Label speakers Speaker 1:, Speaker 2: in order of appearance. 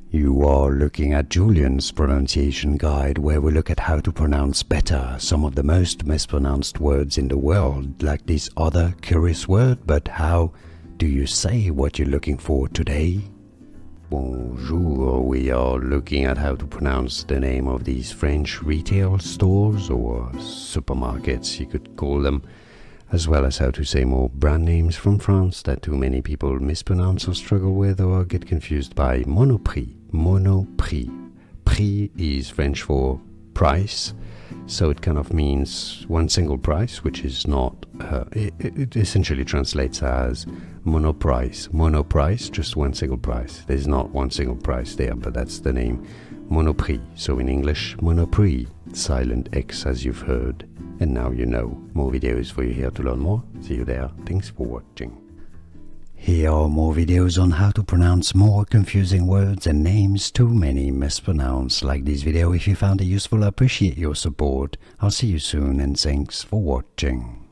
Speaker 1: You are looking at Julian's pronunciation guide, where we look at how to pronounce better some of the most mispronounced words in the world, like this other curious word. But how do you say what you're looking for today? Bonjour, we are looking at how to pronounce the name of these French retail stores, or supermarkets you could call them, as well as how to say more brand names from France that too many people mispronounce or struggle with or get confused by. Monoprix. Monoprix. Prix is French for price, so it kind of means one single price, which is not, it essentially translates as monoprice. Monoprice, just one single price. There's not one single price there, but that's the name. Monoprix. So in English, Monoprix. Silent X, as you've heard. And now you know. More videos for you here to learn more. See you there. Thanks for watching. Here are more videos on how to pronounce more confusing words and names too many mispronounced. Like this video if you found it useful. I appreciate your support. I'll see you soon and thanks for watching.